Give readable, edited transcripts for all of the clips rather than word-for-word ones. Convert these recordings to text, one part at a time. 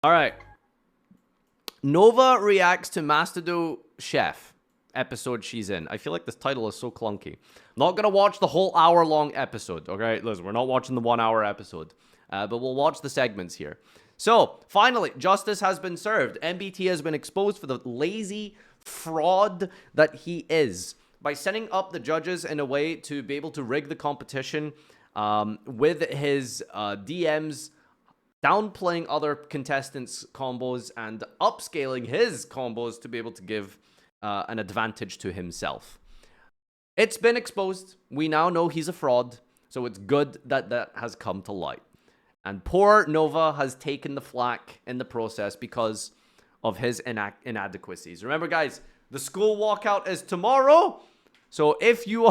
All right. Nova reacts to Mastodon Chef episode she's in. I feel like this title is so clunky. I'm not going to watch the whole hour-long episode, okay? Listen, we're not watching the 1 hour episode, but we'll watch the segments here. So, finally, justice has been served. MBT has been exposed for the lazy fraud that he is by setting up the judges in a way to be able to rig the competition with his DMs, downplaying other contestants' combos and upscaling his combos to be able to give an advantage to himself. It's been exposed. We now know he's a fraud, so it's good that that has come to light. And poor Nova has taken the flack in the process because of his inadequacies. Remember, guys, the school walkout is tomorrow. So if you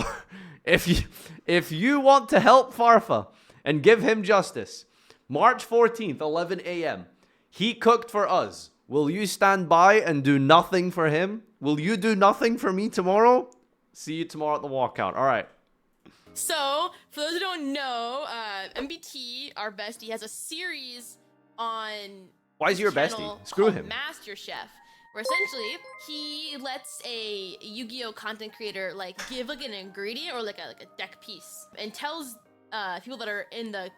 want to help Farfa and give him justice, March 14th, 11 a.m., he cooked for us. Will you stand by and do nothing for him? Will you do nothing for me tomorrow? See you tomorrow at the walkout. All right. So, for those who don't know, MBT, our bestie, has a series on Why is he your bestie? Screw him. MasterChef, where essentially he lets a Yu-Gi-Oh content creator give an ingredient or like a deck piece and tells people that are in the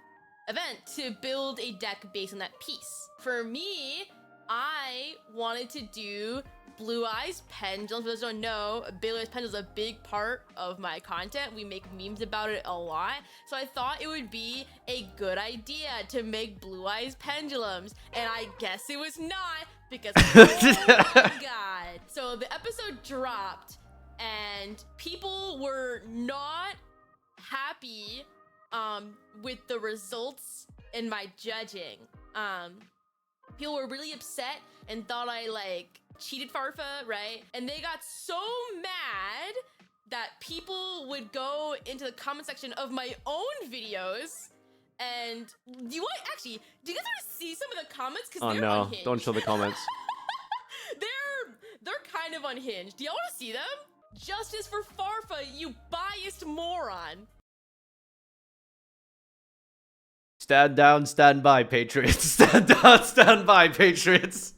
event to build a deck based on that piece. For me, I wanted to do Blue Eyes Pendulum. For those who don't know, Blue Eyes Pendulum is a big part of my content. We make memes about it a lot. So I thought it would be a good idea to make Blue Eyes Pendulums. And I guess it was not, because oh my god. So the episode dropped and people were not happy with the results in my judging. People were really upset and thought I cheated Farfa, right? And they got so mad that people would go into the comment section of my own videos. And do you guys want to see some of the comments? Oh no, unhinged. Don't show the comments. They're kind of unhinged. Do y'all want to see them? Justice for Farfa, you biased moron. Stand down, stand by, Patriots. Stand down, stand by, Patriots.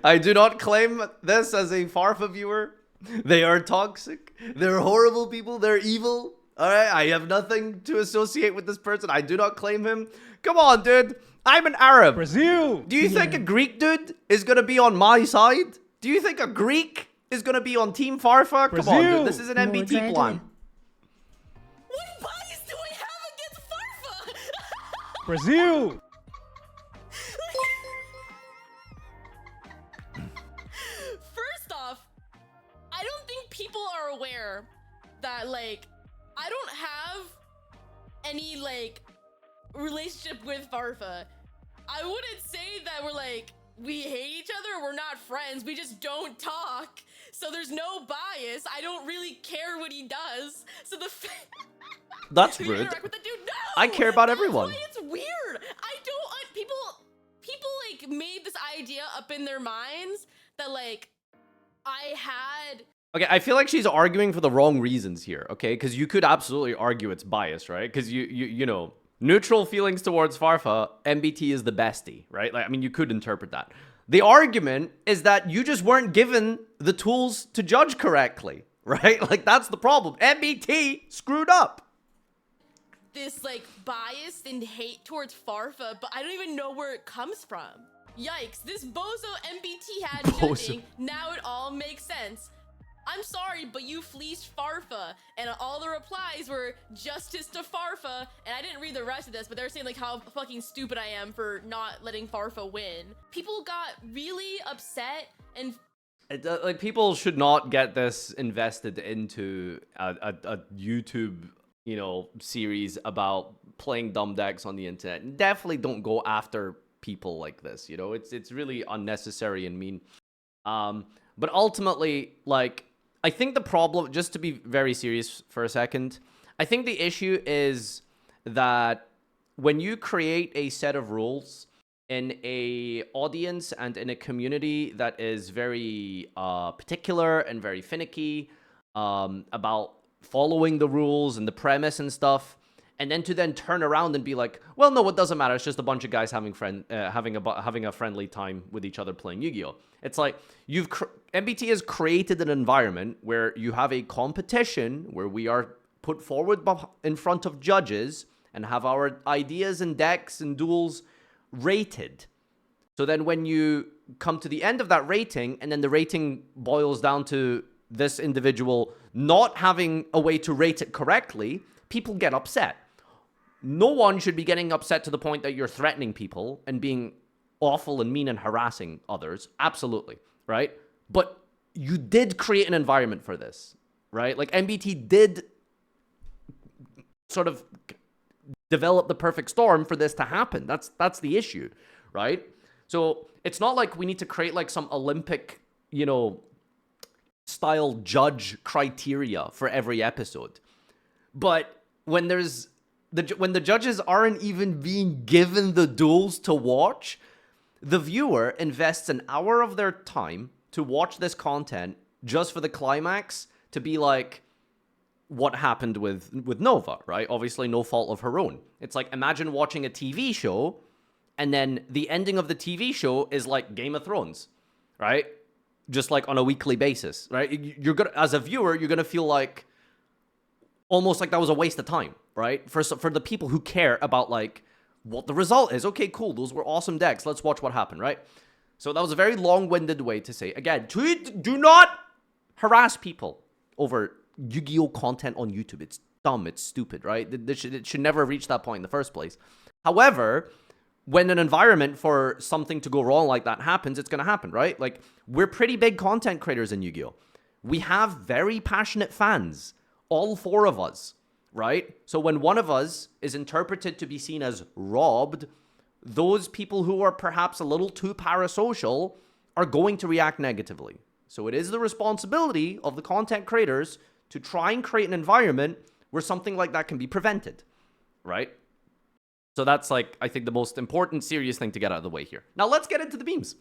I do not claim this as a Farfa viewer. They are toxic. They're horrible people. They're evil. All right, I have nothing to associate with this person. I do not claim him. Come on, dude. I'm an Arab. Brazil. Do you think a Greek dude is going to be on my side? Do you think a Greek is going to be on Team Farfa? Brazil. Come on, dude. This is an MBT plan. What bias do I have against Farfa? Brazil. First off, I don't think people are aware that I don't have any relationship with Farfa. I wouldn't say that we hate each other, we're not friends, we just don't talk. So there's no bias. I don't really care what he does. So That's you rude. interact with the dude? No! I care about everyone. That's why it's weird. I don't people made this idea up in their minds that I had. Okay, I feel like she's arguing for the wrong reasons here, okay? Because you could absolutely argue it's biased, right? Because you know, neutral feelings towards Farfa, MBT is the bestie, right? I mean, you could interpret that. The argument is that you just weren't given the tools to judge correctly, right? That's the problem. MBT screwed up. This bias and hate towards Farfa, but I don't even know where it comes from. Yikes, this bozo MBT had judging. Now it all makes sense. I'm sorry, but you fleeced Farfa, and all the replies were justice to Farfa, and I didn't read the rest of this, but they're saying how fucking stupid I am for not letting Farfa win. People got really upset and people should not get this invested into a YouTube, series about playing dumb decks on the internet. Definitely don't go after people like this. It's really unnecessary and mean. But ultimately, I think the problem, just to be very serious for a second, I think the issue is that when you create a set of rules in a audience and in a community that is very particular and very finicky about following the rules and the premise and stuff, and then to turn around and be like, well, no, it doesn't matter. It's just a bunch of guys having a friendly time with each other playing Yu-Gi-Oh. It's like MBT has created an environment where you have a competition where we are put forward in front of judges and have our ideas and decks and duels rated. So then when you come to the end of that rating, and then the rating boils down to this individual not having a way to rate it correctly, people get upset. No one should be getting upset to the point that you're threatening people and being awful and mean and harassing others. Absolutely, right? But you did create an environment for this, right? Like, MBT did sort of develop the perfect storm for this to happen. That's the issue, right? So it's not like we need to create like some Olympic, style judge criteria for every episode. But when when the judges aren't even being given the duels to watch, the viewer invests an hour of their time to watch this content just for the climax to be like, what happened with Nova, right? Obviously no fault of her own. It's like, imagine watching a TV show and then the ending of the TV show is like Game of Thrones, right? Just like on a weekly basis, right? You're gonna, as a viewer, you're gonna feel like almost like that was a waste of time, right? For the people who care about like what the result is. Okay, cool. Those were awesome decks. Let's watch what happened, right? So that was a very long-winded way to say, again, do not harass people over Yu-Gi-Oh content on YouTube. It's dumb. It's stupid, right? It should never reach that point in the first place. However, when an environment for something to go wrong like that happens, it's going to happen, right? Like, we're pretty big content creators in Yu-Gi-Oh. We have very passionate fans, all four of us, right? So when one of us is interpreted to be seen as robbed, those people who are perhaps a little too parasocial are going to react negatively. So it is the responsibility of the content creators to try and create an environment where something like that can be prevented, right? So that's, like, I think the most important, serious thing to get out of the way here. Now let's get into the memes.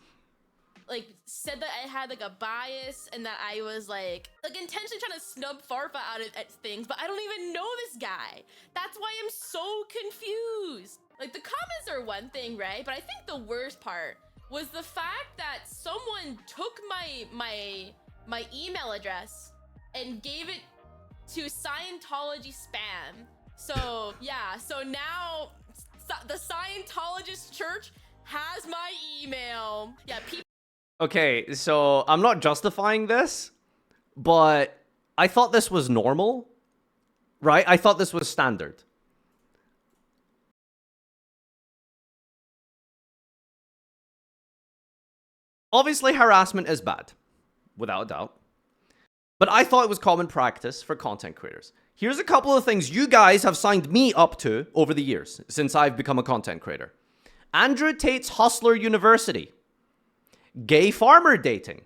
Like, said that I had, like, a bias and that I was, like intentionally trying to snub Farfa out at things, but I don't even know this guy. That's why I'm so confused. Like, the comments are one thing, right? But I think the worst part was the fact that someone took my email address and gave it to Scientology spam. So, yeah, so now the Scientologist church has my email. Yeah, people. Okay, so I'm not justifying this, but I thought this was normal, right? I thought this was standard. Obviously, harassment is bad, without a doubt. But I thought it was common practice for content creators. Here's a couple of things you guys have signed me up to over the years since I've become a content creator. Andrew Tate's Hustler University. Gay farmer dating.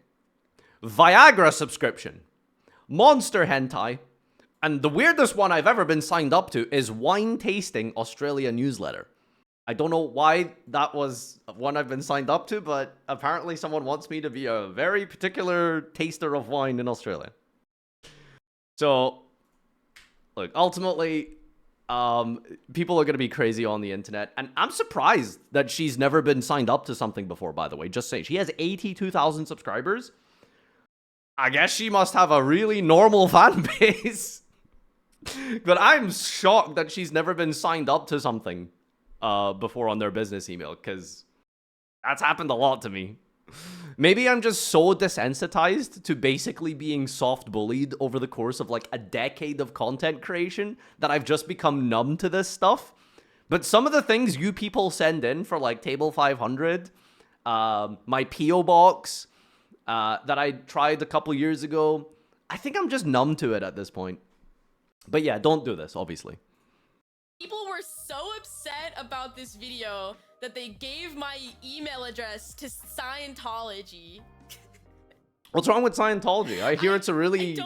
Viagra subscription. Monster hentai. And the weirdest one I've ever been signed up to is Wine Tasting Australia newsletter. I don't know why that was one I've been signed up to, but apparently someone wants me to be a very particular taster of wine in Australia. So, look, ultimately, people are going to be crazy on the internet. And I'm surprised that she's never been signed up to something before, by the way. Just saying. She has 82,000 subscribers. I guess she must have a really normal fan base. But I'm shocked that she's never been signed up to something before on their business email, because that's happened a lot to me. Maybe I'm just so desensitized to basically being soft bullied over the course of like a decade of content creation that I've just become numb to this stuff. But some of the things you people send in for like Table 500, my P.O. box that I tried a couple years ago, I think I'm just numb to it at this point. But yeah, don't do this, obviously. People were so upset about this video that they gave my email address to Scientology. What's wrong with Scientology? I hear it's a really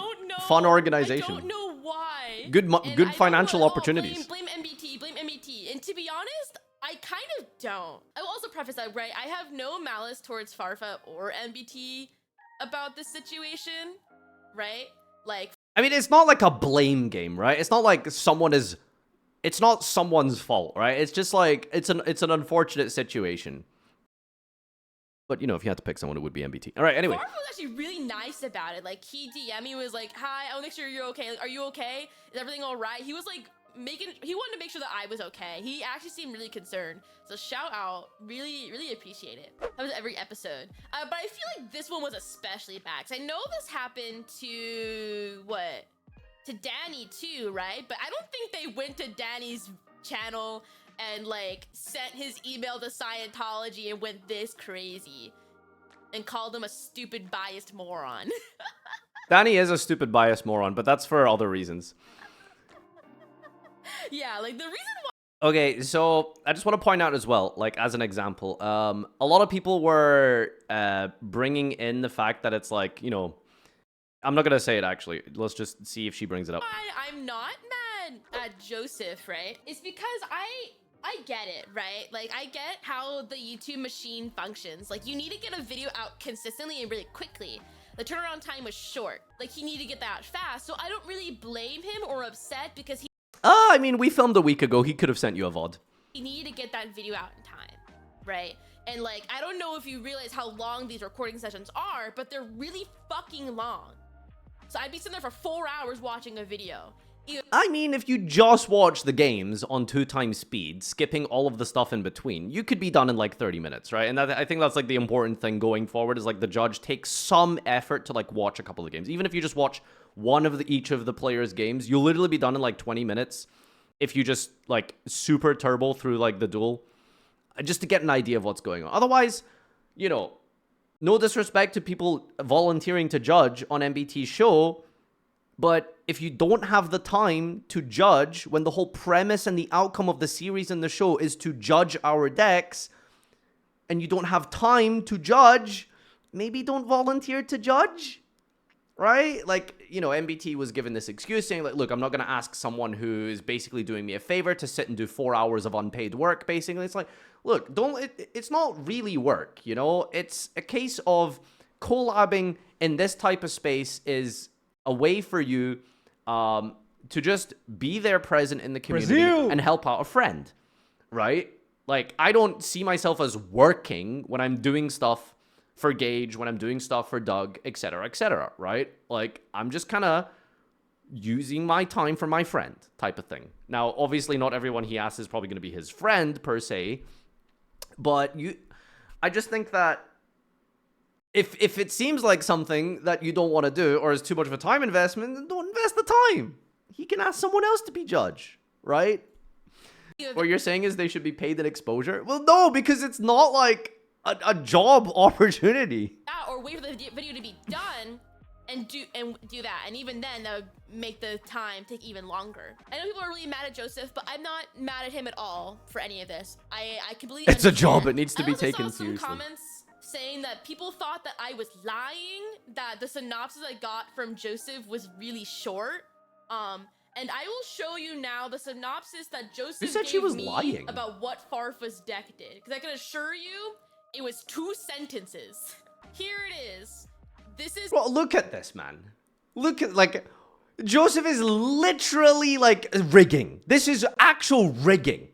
fun organization. I don't know why. Good financial opportunities. Blame MBT. And to be honest, I kind of don't. I will also preface that, right? I have no malice towards Farfa or MBT about this situation, right? Like, I mean, it's not like a blame game, right? It's not like someone is it's not someone's fault, right? It's just like, it's an unfortunate situation. But, you know, if you had to pick someone, it would be MBT. All right, anyway. Farfa was actually really nice about it. Like, he DM'd me, was like, hi, I'll make sure you're okay. Like, are you okay? Is everything all right? He was like, he wanted to make sure that I was okay. He actually seemed really concerned. So shout out, really appreciate it. That was every episode. But I feel like this one was especially bad. Cause I know this happened to, to Danny too, right? But I don't think they went to Danny's channel and like sent his email to Scientology and went this crazy and called him a stupid biased moron. Danny is a stupid biased moron, but that's for other reasons. Yeah, like the reason why. Okay, so I just want to point out as well, like as an example, a lot of people were bringing in the fact that it's like, you know, I'm not gonna say it actually. Let's just see if she brings it up. I'm not mad at Joseph, right? It's because I get it, right? Like, I get how the YouTube machine functions. Like, you need to get a video out consistently and really quickly. The turnaround time was short. Like, he needed to get that out fast. So I don't really blame him or upset because he... I mean, we filmed a week ago. He could have sent you a VOD. He needed to get that video out in time, right? And, like, I don't know if you realize how long these recording sessions are, but they're really fucking long. So I'd be sitting there for 4 hours watching a video. I mean, if you just watch the games on 2x speed, skipping all of the stuff in between, you could be done in like 30 minutes, right? And I think that's like the important thing going forward is like the judge takes some effort to like watch a couple of games. Even if you just watch one of each of the players' games, you'll literally be done in like 20 minutes if you just like super turbo through like the duel, just to get an idea of what's going on. Otherwise, you know, no disrespect to people volunteering to judge on MBT's show, but if you don't have the time to judge when the whole premise and the outcome of the series and the show is to judge our decks, and you don't have time to judge, maybe don't volunteer to judge, right? Like, you know, MBT was given this excuse saying, like, look, I'm not going to ask someone who is basically doing me a favor to sit and do 4 hours of unpaid work, basically. It's like, look, it's not really work, you know? It's a case of collabing in this type of space is a way for you to just be there present in the community and help out a friend, right? Like, I don't see myself as working when I'm doing stuff for Gage, when I'm doing stuff for Doug, etc., right? Like, I'm just kind of using my time for my friend type of thing. Now, obviously, not everyone he asks is probably going to be his friend, per se, but I just think that if it seems like something that you don't want to do or is too much of a time investment, then don't invest the time. He can ask someone else to be judge, right? What you're saying is they should be paid in exposure? Well, no, because it's not like a job opportunity. Or wait for the video to be done and do that. And even then, that would make the time take even longer. I know people are really mad at Joseph, but I'm not mad at him at all for any of this. I completely It's understand. a job. It needs to be I also taken saw some seriously. comments saying that people thought that I was lying, that the synopsis I got from Joseph was really short. And I will show you now the synopsis that Joseph gave me lying about what Farfa's deck did. Because I can assure you, it was 2 sentences. Here it is. This is... Well, look at this, man. Look at, like, Joseph is literally, like, rigging. This is actual rigging.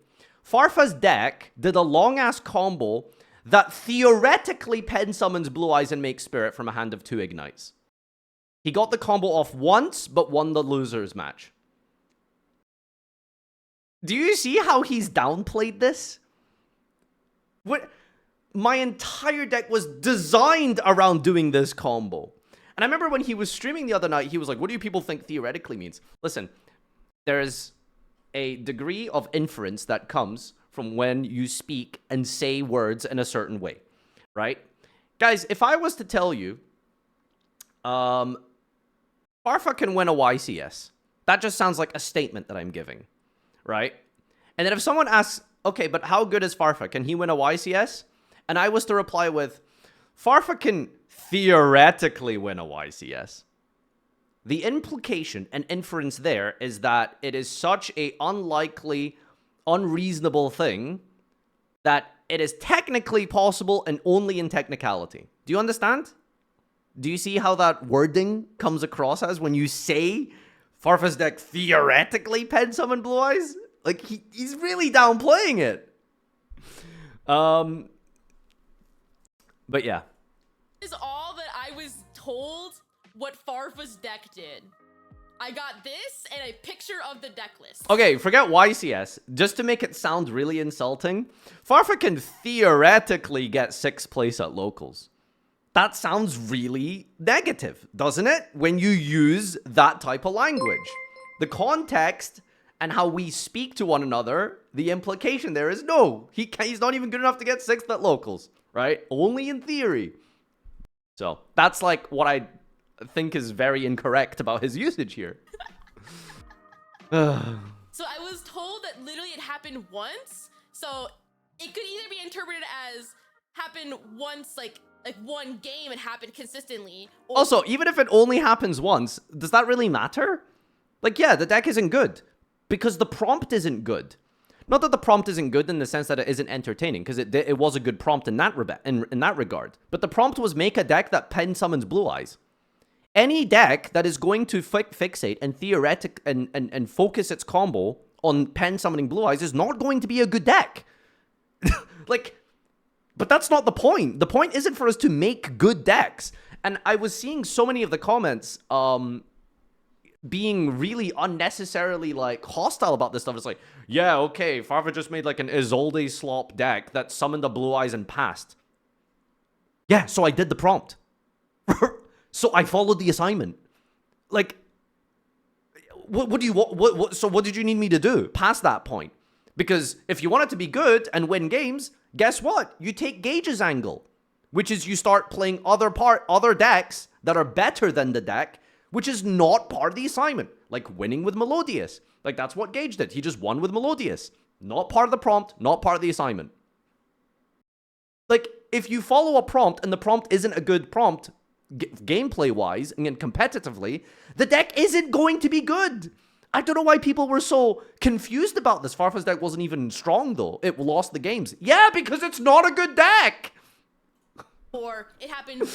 Farfa's deck did a long-ass combo that theoretically pen summons Blue Eyes and makes Spirit from a hand of 2 Ignites. He got the combo off once, but won the loser's match. Do you see how he's downplayed this? What? My entire deck was designed around doing this combo. And I remember when he was streaming the other night, he was like, what do you people think theoretically means? Listen, there's a degree of inference that comes from when you speak and say words in a certain way, right? Guys, if I was to tell you, Farfa can win a YCS, that just sounds like a statement that I'm giving, right? And then if someone asks, okay, but how good is Farfa? Can he win a YCS? And I was to reply with, Farfa can theoretically win a YCS. The implication and inference there is that it is such a unlikely, unreasonable thing that it is technically possible and only in technicality. Do you understand? Do you see how that wording comes across as when you say Farfa's deck theoretically pen summon Blue Eyes? Like, he's really downplaying it. But yeah. This is all that I was told what Farfa's deck did. I got this and a picture of the deck list. Okay, forget YCS. Just to make it sound really insulting, Farfa can theoretically get 6th place at locals. That sounds really negative, doesn't it? When you use that type of language. The context and how we speak to one another, the implication there is no. He's not even good enough to get 6th at locals, right? Only in theory. So, that's like what I think is very incorrect about his usage here. So I was told that literally it happened once. So it could either be interpreted as happened once, like one game and happened consistently. Or Also, even if it only happens once, does that really matter? Like, yeah, the deck isn't good because the prompt isn't good. Not that the prompt isn't good in the sense that it isn't entertaining, because it was a good prompt in that regard. But the prompt was make a deck that pen summons Blue Eyes. Any deck that is going to fixate and and focus its combo on pen summoning Blue Eyes is not going to be a good deck. Like, but that's not the point. The point isn't for us to make good decks. And I was seeing so many of the comments being really unnecessarily like hostile about this stuff. It's like, yeah, okay, Farfa just made like an Isolde slop deck that summoned the Blue Eyes and passed. Yeah, so I did the prompt. So I followed the assignment. Like, what do you want? So what did you need me to do past that point? Because if you want it to be good and win games, guess what? You take Gage's angle, which is you start playing other decks that are better than the deck, which is not part of the assignment. Like winning with Melodious. Like, that's what Gage did. He just won with Melodious. Not part of the prompt, not part of the assignment. Like, if you follow a prompt and the prompt isn't a good prompt, gameplay-wise and competitively, the deck isn't going to be good. I don't know why people were so confused about this. Farfa's deck wasn't even strong, though. It lost the games. Yeah, because it's not a good deck! Or it happened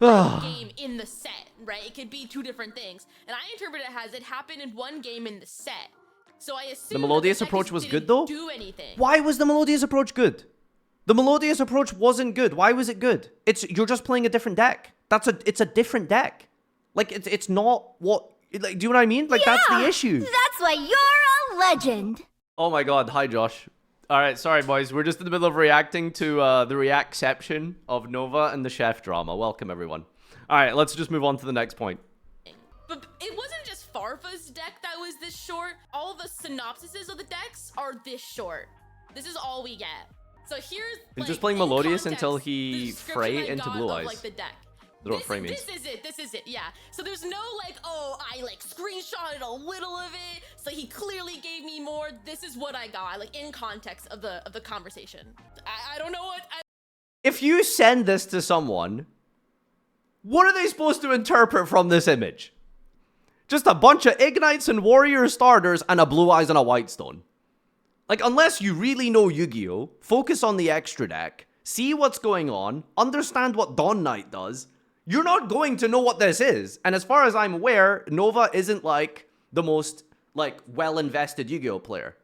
one game in the set, right? It could be two different things. And I interpret it as it happened in one game in the set. So I assume the Melodious approach was good, though? Do anything. Why was the Melodious approach good? The Melodious approach wasn't good. Why was it good? You're just playing a different deck. It's a different deck. Like, it's not what... Like, do you know what I mean? Like, yeah, that's the issue. That's why you're a legend. Oh my god. Hi, Josh. Alright, sorry, boys. We're just in the middle of reacting to the Reactception of Nova and the Chef drama. Welcome, everyone. Alright, let's just move on to the next point. But it wasn't just Farfa's deck that was this short. All the synopsises of the decks are this short. This is all we get. So here's, he's like, just playing Melodious until he fray into Blue Eyes. Like, the deck. This is it, yeah. So there's no like, oh, I like screenshotted a little of it, so he clearly gave me more. This is what I got, like, in context of the conversation. I don't know what... If you send this to someone, what are they supposed to interpret from this image? Just a bunch of Ignites and Warrior starters and a Blue Eyes and a White Stone. Like, unless you really know Yu-Gi-Oh!, focus on the extra deck, see what's going on, understand what Dawn Knight does, you're not going to know what this is. And as far as I'm aware, Nova isn't, like, the most, like, well-invested Yu-Gi-Oh! Player.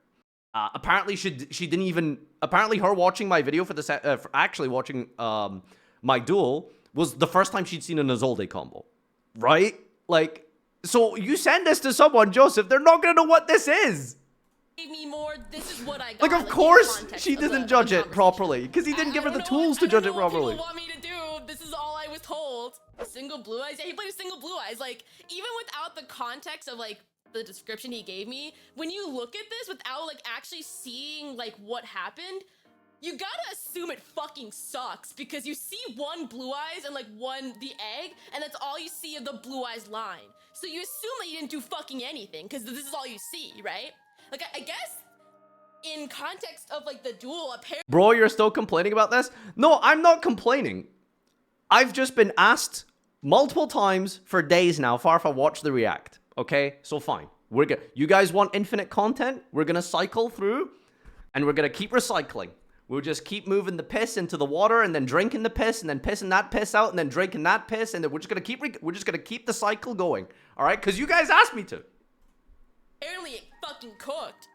Apparently, she didn't even... Apparently, her watching my video for actually watching my duel was the first time she'd seen an Isolde combo. Right? Like, so you send this to someone, Joseph, they're not gonna know what this is. Gave me more, this is what I got. Like, of course she doesn't judge it properly, because he didn't give her the tools to judge it properly. People want me to do. This is all I was told. A single Blue Eyes. Yeah, he played a single Blue Eyes. Like, even without the context of, like, the description he gave me, when you look at this without, like, actually seeing, like, what happened, you gotta assume it fucking sucks, because you see one Blue Eyes and, like, the egg, and that's all you see of the Blue Eyes line. So you assume that you didn't do fucking anything, because this is all you see, right? Like, I guess in context of, like, the duel, apparently... Bro, you're still complaining about this? No, I'm not complaining. I've just been asked multiple times for days now, Farfa, watch the react. Okay? So fine. You guys want infinite content? We're gonna cycle through, and we're gonna keep recycling. We'll just keep moving the piss into the water, and then drinking the piss, and then pissing that piss out, and then drinking that piss, and then we're just gonna keep the cycle going. Alright? Because you guys asked me to. Apparently it fucking cooked.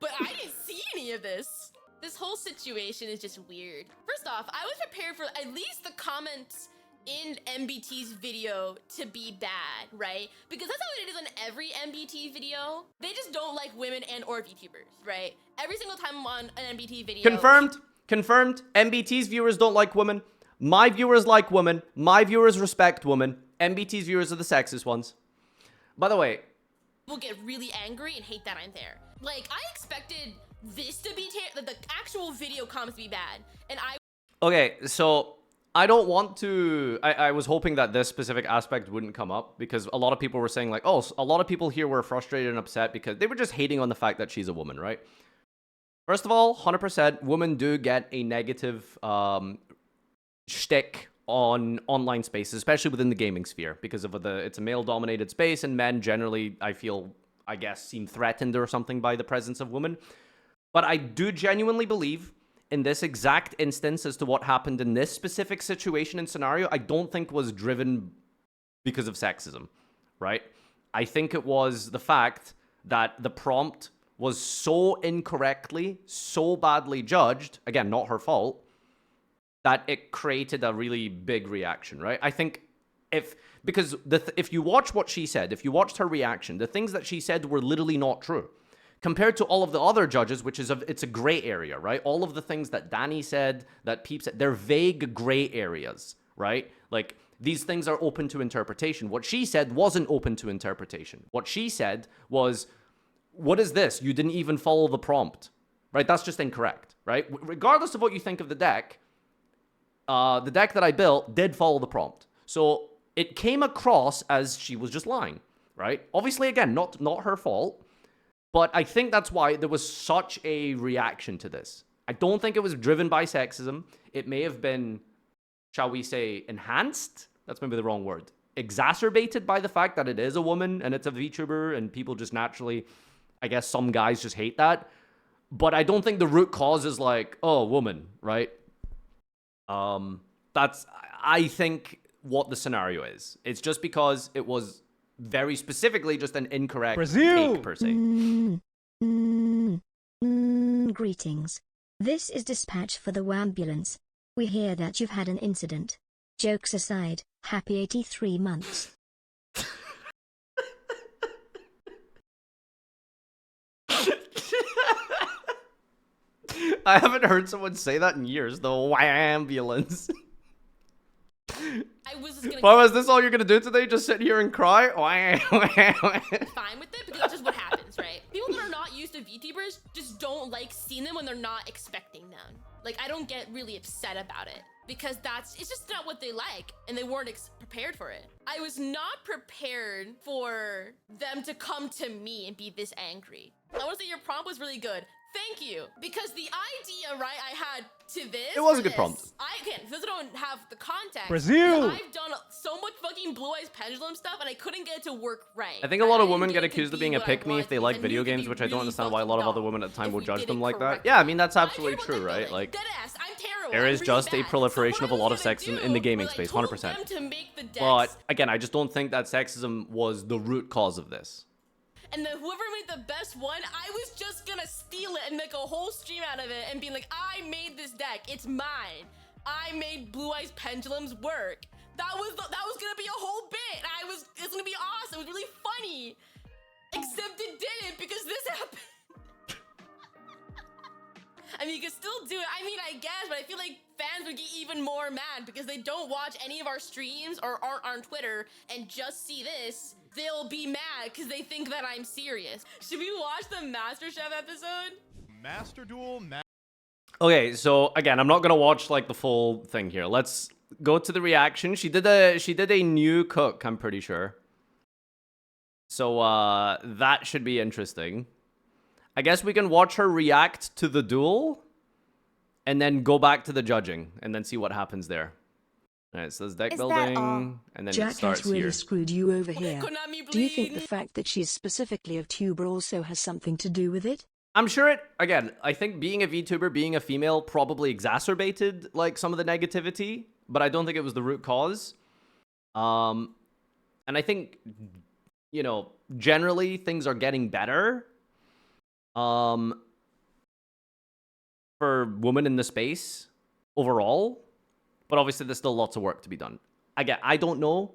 but I didn't see any of this. This whole situation is just weird. First off, I was prepared for at least the comments in MBT's video to be bad, right? Because that's how it is on every MBT video. They just don't like women and or VTubers, right? Every single time I'm on an MBT video. Confirmed. MBT's viewers don't like women. My viewers like women. My viewers respect women. MBT's viewers are the sexist ones. By the way, People get really angry and hate that I'm there. Like, I expected this to be the actual video comments to be bad, and okay, so I don't want to... I was hoping that this specific aspect wouldn't come up because a lot of people were saying like, oh, a lot of people here were frustrated and upset because they were just hating on the fact that she's a woman, right? First of all, 100% women do get a negative shtick on online spaces, especially within the gaming sphere, because of it's a male-dominated space, and men generally, I guess, seem threatened or something by the presence of women. But I do genuinely believe in this exact instance as to what happened in this specific situation and scenario, I don't think was driven because of sexism, right? I think it was the fact that the prompt was so incorrectly, so badly judged, again, not her fault, that it created a really big reaction, right? I think because if you watch what she said, if you watched her reaction, the things that she said were literally not true. Compared to all of the other judges, which is it's a gray area, right? All of the things that Danny said, that Peep said, they're vague gray areas, right? Like, these things are open to interpretation. What she said wasn't open to interpretation. What she said was, what is this? You didn't even follow the prompt, right? That's just incorrect, right? Regardless of what you think of the deck that I built did follow the prompt. So it came across as she was just lying, right? Obviously, again, not her fault. But I think that's why there was such a reaction to this. I don't think it was driven by sexism. It may have been, shall we say, enhanced? That's maybe the wrong word. Exacerbated by the fact that it is a woman and it's a VTuber and people just naturally, I guess some guys just hate that. But I don't think the root cause is like, oh, woman, right? That's, I think, what the scenario is. It's just because it was very specifically just an incorrect take, per se. Greetings. This is dispatch for the ambulance. We hear that you've had an incident. Jokes aside, happy 83 months. I haven't heard someone say that in years, the ambulance. I was just gonna Well, is this all you're gonna do today? Just sit here and cry? fine with it because that's just what happens, right? People that are not used to VTubers just don't like seeing them when they're not expecting them. Like, I don't get really upset about it because it's just not what they like and they weren't prepared for it. I was not prepared for them to come to me and be this angry. I want to say your prompt was really good. Thank you. Because the idea, right, I had to this. It was a good prompt. Because I don't have the context. Brazil! I've done so much fucking Blue Eyes Pendulum stuff and I couldn't get it to work right. I think a lot of women get accused of being a pick-me if they like video games, which I don't understand why a lot of other women at the time will judge them like that. Yeah, I mean, that's absolutely true, right? Like, Deadass, I'm terrible. there is I'm just really a bad. proliferation So of a what lot I of was gonna sexism do in the gaming was I space, told 100%. them to make the decks. But, again, I just don't think that sexism was the root cause of this. And then whoever made the best one, I was just gonna steal it and make a whole stream out of it and be like, I made this deck, it's mine. I made Blue Eyes Pendulums work. That was gonna be a whole bit. It's gonna be awesome. It was really funny. Except it didn't because this happened. I mean, you can still do it. I mean, I guess, but I feel like fans would get even more mad because they don't watch any of our streams or aren't on Twitter and just see this. They'll be mad because they think that I'm serious. Should we watch the MasterChef episode? Master Duel, Okay, so again, I'm not gonna watch like the full thing here. Let's go to the reaction. She did a new cook, I'm pretty sure. So that should be interesting. I guess we can watch her react to the duel and then go back to the judging and then see what happens there. All right, it says deck building, and then Jack it starts has really here. screwed you over here. Konami, Do you think the please. fact that she's specifically a tuber also has something to do with it? I'm sure again, I think being a VTuber, being a female probably exacerbated like some of the negativity, but I don't think it was the root cause. And I think, you know, generally things are getting better. for women in the space overall, but obviously there's still lots of work to be done. I don't know.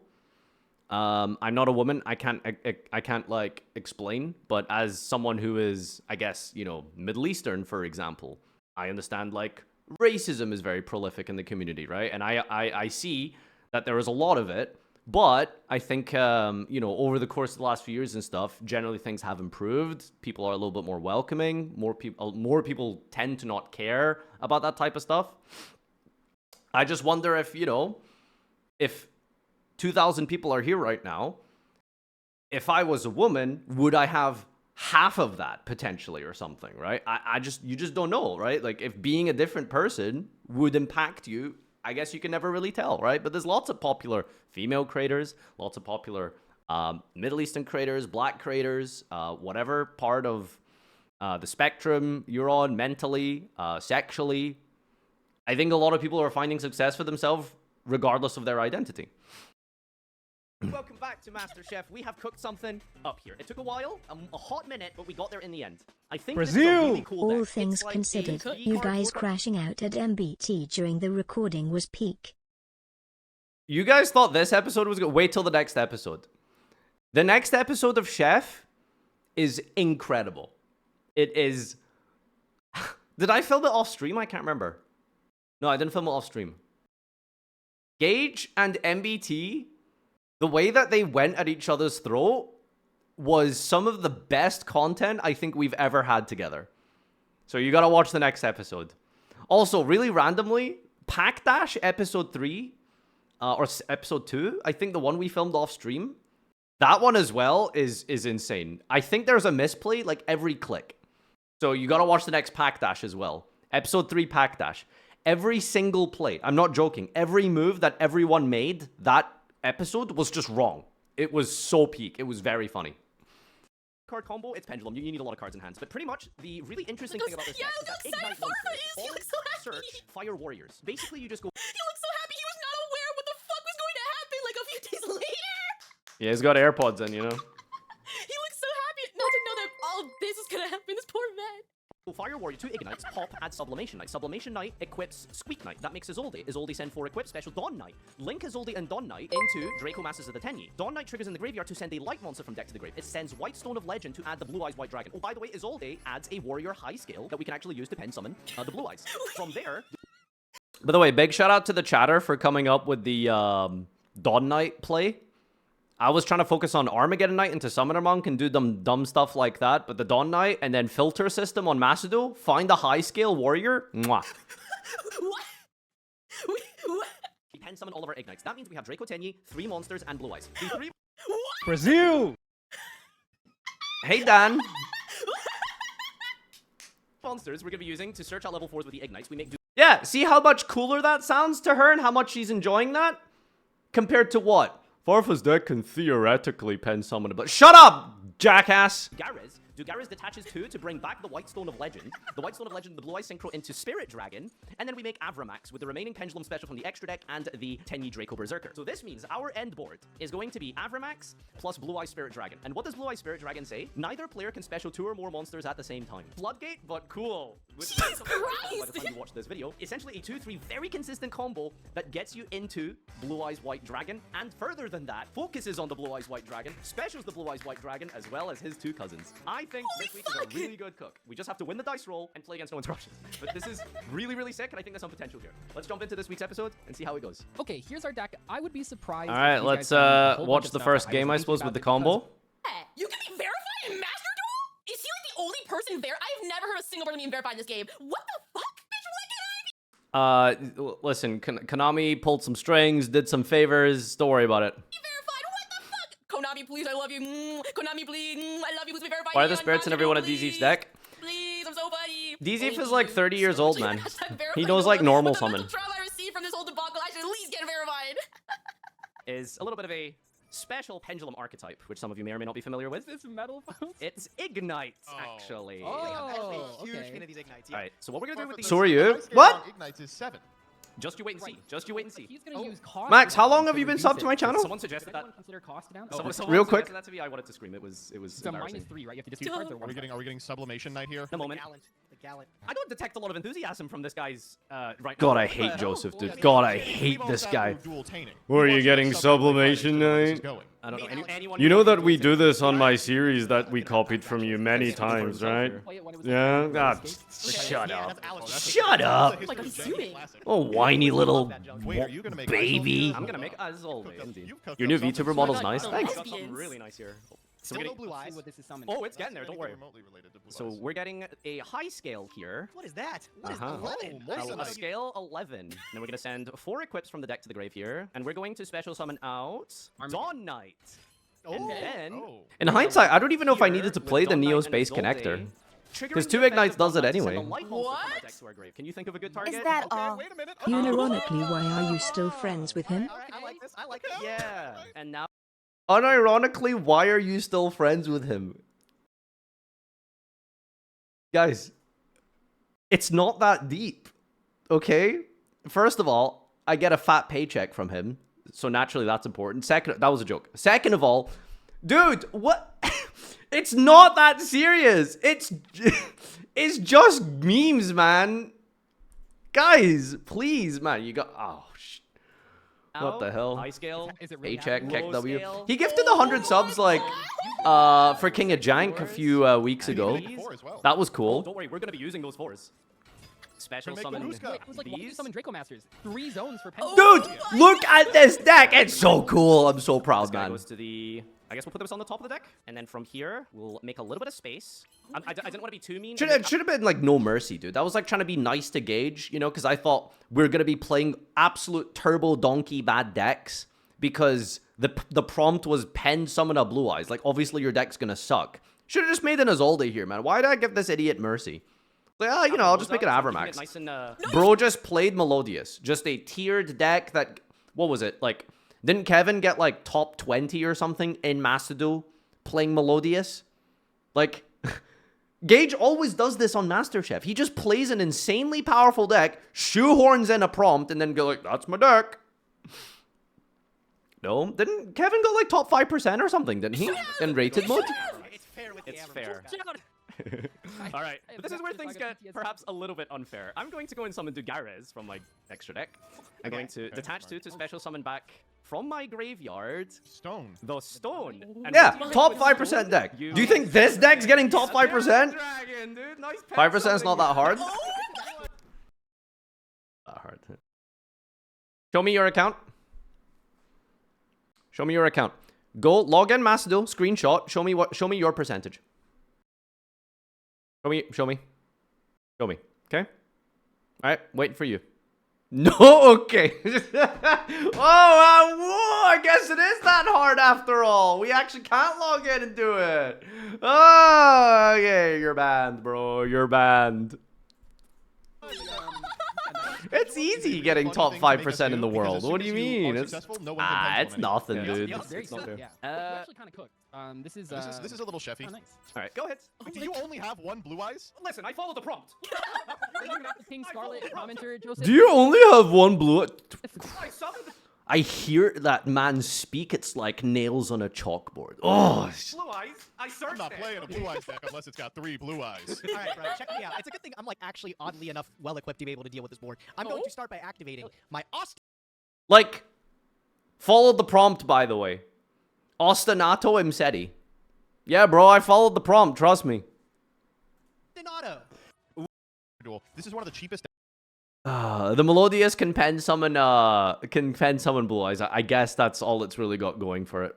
I'm not a woman. I can't like explain, but as someone who is, I guess, you know, Middle Eastern, for example, I understand like racism is very prolific in the community, right? And I see that there is a lot of it, but I think, you know, over the course of the last few years and stuff, generally things have improved. People are a little bit more welcoming. More people tend to not care about that type of stuff. I just wonder if, you know, if 2,000 people are here right now, if I was a woman, would I have half of that potentially or something, right? You just don't know, right? Like if being a different person would impact you, I guess you can never really tell, right? But there's lots of popular female creators, lots of popular Middle Eastern creators, black creators, whatever part of the spectrum you're on mentally, sexually. I think a lot of people are finding success for themselves regardless of their identity. Welcome back to MasterChef. We have cooked something up here. It took a while, a hot minute, but we got there in the end. I think Brazil! This is a really cool All deck. things like considered, you guys crashing out at MBT during the recording was peak. You guys thought this episode was good? Wait till the next episode. The next episode of Chef is incredible. It is... Did I film it off stream? I can't remember. No, I didn't film it off stream. Gage and MBT... The way that they went at each other's throat was some of the best content I think we've ever had together. So you gotta watch the next episode. Also, really randomly, Pack Dash episode 3, or episode 2, I think the one we filmed off stream, that one as well is insane. I think there's a misplay like every click. So you gotta watch the next Pack Dash as well. Episode 3 Pack Dash. Every single play, I'm not joking, every move that everyone made, that episode was just wrong. It was so peak. It was very funny. Card combo, it's pendulum. You need a lot of cards in hands. But pretty much, the really interesting thing about this deck is that excited Farfa is! He looks so happy! Search Fire Warriors. Basically, you just go... He looks so happy! He was not aware what the fuck was going to happen like a few days later! Yeah, he's got AirPods in, you know? He looks so happy not to know that all of this is gonna happen. This poor man. Fire Warrior, 2 Ignites, pop, add Sublimation Knight. Sublimation Knight equips Squeak Knight. That makes Isolde. Isolde send 4 equip special Dawn Knight. Link Isolde and Dawn Knight into Draco Masters of the Tenyi. Dawn Knight triggers in the graveyard to send a light monster from deck to the grave. It sends White Stone of Legend to add the Blue Eyes White Dragon. Oh, by the way, Isolde adds a warrior high skill that we can actually use to pen summon the Blue Eyes. From there... By the way, big shout out to the chatter for coming up with the Dawn Knight play. I was trying to focus on Armageddon Knight into Summoner Monk and do dumb stuff like that, but the Dawn Knight and then filter system on Masudo, find a high scale warrior. Mwah. What? What? We pen summon all of our Ignites. That means we have Draco Tenyi, 3 monsters, and Blue Eyes. The 3 What? Brazil! Hey, Dan. Monsters we're going to be using to search out level 4s with the Ignites. We make... Yeah, see how much cooler that sounds to her and how much she's enjoying that? Compared to what? Farfa's deck can theoretically pen summon it, but shut up, jackass! Dugares detaches 2 to bring back the White Stone of Legend, the White Stone of Legend, the Blue Eye Synchro into Spirit Dragon, and then we make Avramax with the remaining Pendulum special from the extra deck and the Tenyi Draco Berserker. So this means our end board is going to be Avramax plus Blue Eye Spirit Dragon. And what does Blue Eye Spirit Dragon say? Neither player can special 2 or more monsters at the same time. Floodgate, but cool. Jesus Christ! By the time you watch this video, essentially a 2-3 very consistent combo that gets you into Blue Eyes White Dragon, and further than that, focuses on the Blue Eyes White Dragon, specials the Blue Eyes White Dragon, as well as his 2 cousins. I think this week is a really good cook. We just have to win the dice roll and play against no interruptions. But this is really, really sick, and I think there's some potential here. Let's jump into this week's episode and see how it goes. Okay, here's our deck. I would be surprised. All right, let's watch the first game, I suppose, with the combo. You can be verified in Master Duel? Is he like the only person there? I've never heard a single person being verified in this game. What the fuck? Bitch, what can I be? Listen, Konami pulled some strings, did some favors. Don't worry about it. Be verified? What the fuck? Konami, please, I love you. Konami, please, I love you. Please be verified. Why are the spirits in everyone at DZ's deck? Please, I'm so funny. DZ is like 30 years old, man. He knows like normal summon. The trauma I received from this whole debacle, I should at least get verified. Is a little bit of a special pendulum archetype, which some of you may or may not be familiar with. Is this metal phones? It's Ignites, actually. Oh, Huge okay. fan of these Ignites. All right, so what we're gonna do with these? So So are you? the scale What? on Ignites is 7. Just you wait and see. Just you wait and see. He's gonna use cost. Max, how down long have to you been reduce subbed to my it. channel? Someone suggested Does that. anyone consider cost down? Someone Oh, real okay. quick. That to me, I wanted to scream. It was It's a embarrassing. -3, right? You have to dispute cards or Are we getting sublimation night here? A moment. The I don't detect a lot of enthusiasm from this guy's right now. God, I hate Joseph, dude. God, I hate this guy. Were you getting sublimation night? I don't know. Anyone You know that we do this on my series that we copied from you many times, right? Yeah? Ah, shut up. Shut up! Oh my god, he's zooming. Oh, whiny little baby. I'm gonna make as always. Your new VTuber model's nice. The Thanks. Something lesbians. really nice here. So Still we're no getting, blue eyes. What this is summoned. oh, it's getting there. Don't worry. So we're getting a high scale here. What is that? What is Uh-huh. 11? A scale 11. Then we're gonna send 4 equips from the deck to the grave here, and we're going to special summon out Dawn Knight. And then, In hindsight, I don't even know if I here, needed to with play the Dawn Knight Neo and Space Isolde, connector. triggering 'Cause the 2 effect Ignites of does Dawn it Knight to send anyway. a light pulse from the What? deck to our grave. Can you think of a good target? Is that Okay, all? wait a minute. Unironically, why are you still friends with him? I like this. I like it. Yeah. And now Unironically, why are you still friends with him? Guys, it's not that deep, okay? First of all, I get a fat paycheck from him, so naturally that's important. Second, that was a joke. Second of all, dude, what? It's not that serious. It's just memes, man. Guys, please, man, you got what the hell? High scale. Is it really Paycheck, happening? Keck Low W. scale. He gifted 100 subs like for King of Jank a few weeks ago. That was Oh, cool. don't worry, we're gonna be using those 4s. Special summon It was like, why do you these. summon Draco Masters? 3 zones for pen. Dude, look at this deck. It's so cool. I'm so proud, This guy man. goes to the. I guess we'll put this on the top of the deck, and then from here we'll make a little bit of space. I didn't want to be too mean. It should have been like no mercy, dude. That was like trying to be nice to Gage, you know, because I thought we are gonna be playing absolute turbo donkey bad decks because the prompt was pen summon a blue eyes. Like obviously your deck's gonna suck. Should have just made an Isolde here, man. Why did I give this idiot mercy? Like, you know, I'll just make an Avermax. Nice and, Bro just played Melodious. Just a tiered deck that, what was it? Like, didn't Kevin get like top 20 or something in Master Duel playing Melodious? Like, Gage always does this on MasterChef. He just plays an insanely powerful deck, shoehorns in a prompt, and then go like, that's my deck. No, didn't Kevin go like top 5% or something, didn't he? In rated mode? It's fair with It's the fair. average. All right, I have but this is where no things target get PTSD. perhaps a little bit unfair. I'm going to go and summon Dugares from my extra deck. I'm going to detach 2 to special summon back from my graveyard Stone. the stone. And Yeah, with top the 5% stone, deck. Do you think this deck's getting top 5%? Dragon, dude. Nice 5% is not that hard. That hard. Show me your account. Show me your account. Go log in Master Duel, screenshot. Show me your percentage. Show me. Okay? Alright, waiting for you. No, okay. Oh, I guess it is that hard after all. We actually can't log in and do it. Oh, okay, you're banned, bro. You're banned. It's easy getting top 5% in the world. What do you mean? It's it's nothing, dude. Yeah, It's very It's not good. fair. Yeah. We're actually kind of cooked. This is This is a little chefy. oh, nice. All right, go ahead. Do you only have 1 blue eyes? Listen, I followed the prompt. Are you not the King Scarlet commenter, Joseph? Do you only have one blue? I summoned I hear that man speak. It's like nails on a chalkboard. Oh, blue eyes. I searched I'm not it. playing a blue eyes deck unless it's got 3 blue eyes. All right, bro, check me out. It's a good thing I'm like actually oddly enough well equipped to be able to deal with this board. I'm going to start by activating my like, followed the prompt, by the way. Ostinato Imseti. Yeah, bro, I followed the prompt. Trust me. Ostinato. Duel. This is one of the cheapest. The Melodious can pen summon Blue Eyes. I guess that's all it's really got going for it.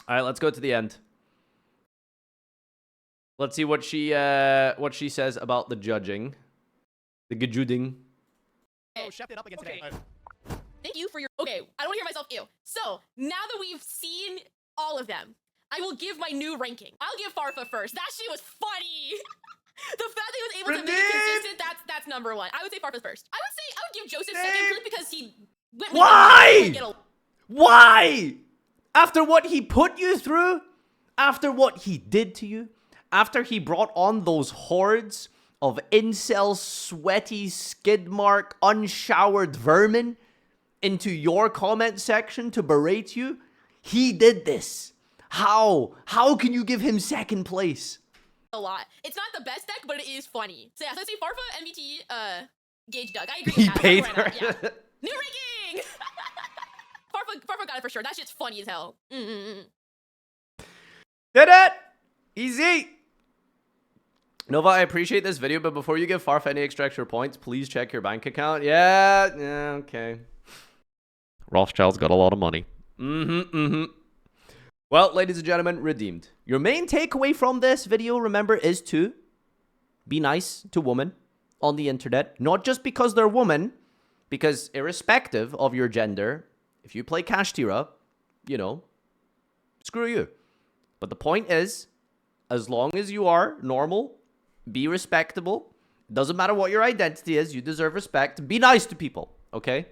Alright, let's go to the end. Let's see what she says about the judging. The gejuding. Oh, chefed it up against Okay. it. Thank you for your. Okay, I don't want to hear myself. Ew. So now that we've seen all of them, I will give my new ranking. I'll give Farfa first. That shit was funny. The fact that he was able to make it consistent, that's number 1. I would say Farfa first. I would give Joseph second purely because he went with Why? the- Why? After what he put you through? After what he did to you? After he brought on those hordes of incel, sweaty, skid mark, unshowered vermin into your comment section to berate you? He did this. How? How can you give him second place? a lot. It's not the best deck, but it is funny. So yeah, so let's see Farfa, MBT, Gage Doug. I agree He with that. paid Why her. not? Yeah. New ranking! Farfa got it for sure. That shit's funny as hell. Did it! Easy! Nova, I appreciate this video, but before you give Farfa any extra points, please check your bank account. Yeah, okay. Rothschild's got a lot of money. Well, ladies and gentlemen, redeemed. Your main takeaway from this video, remember, is to be nice to women on the internet. Not just because they're women, because irrespective of your gender, if you play Kashtira, you know, screw you. But the point is, as long as you are normal, be respectable. Doesn't matter what your identity is, you deserve respect. Be nice to people, okay?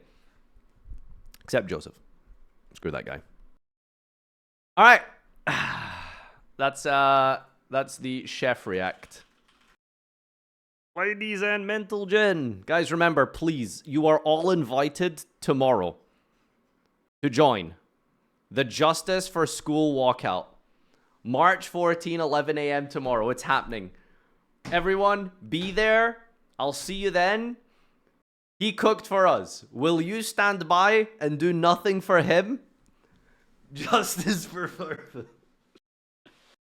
Except Joseph. Screw that guy. All right. That's the chef react. Ladies and mental gin. Guys, remember, please, you are all invited tomorrow to join the Justice for School Walkout. March 14, 11 a.m. tomorrow. It's happening. Everyone, be there. I'll see you then. He cooked for us. Will you stand by and do nothing for him? Justice for Farfa.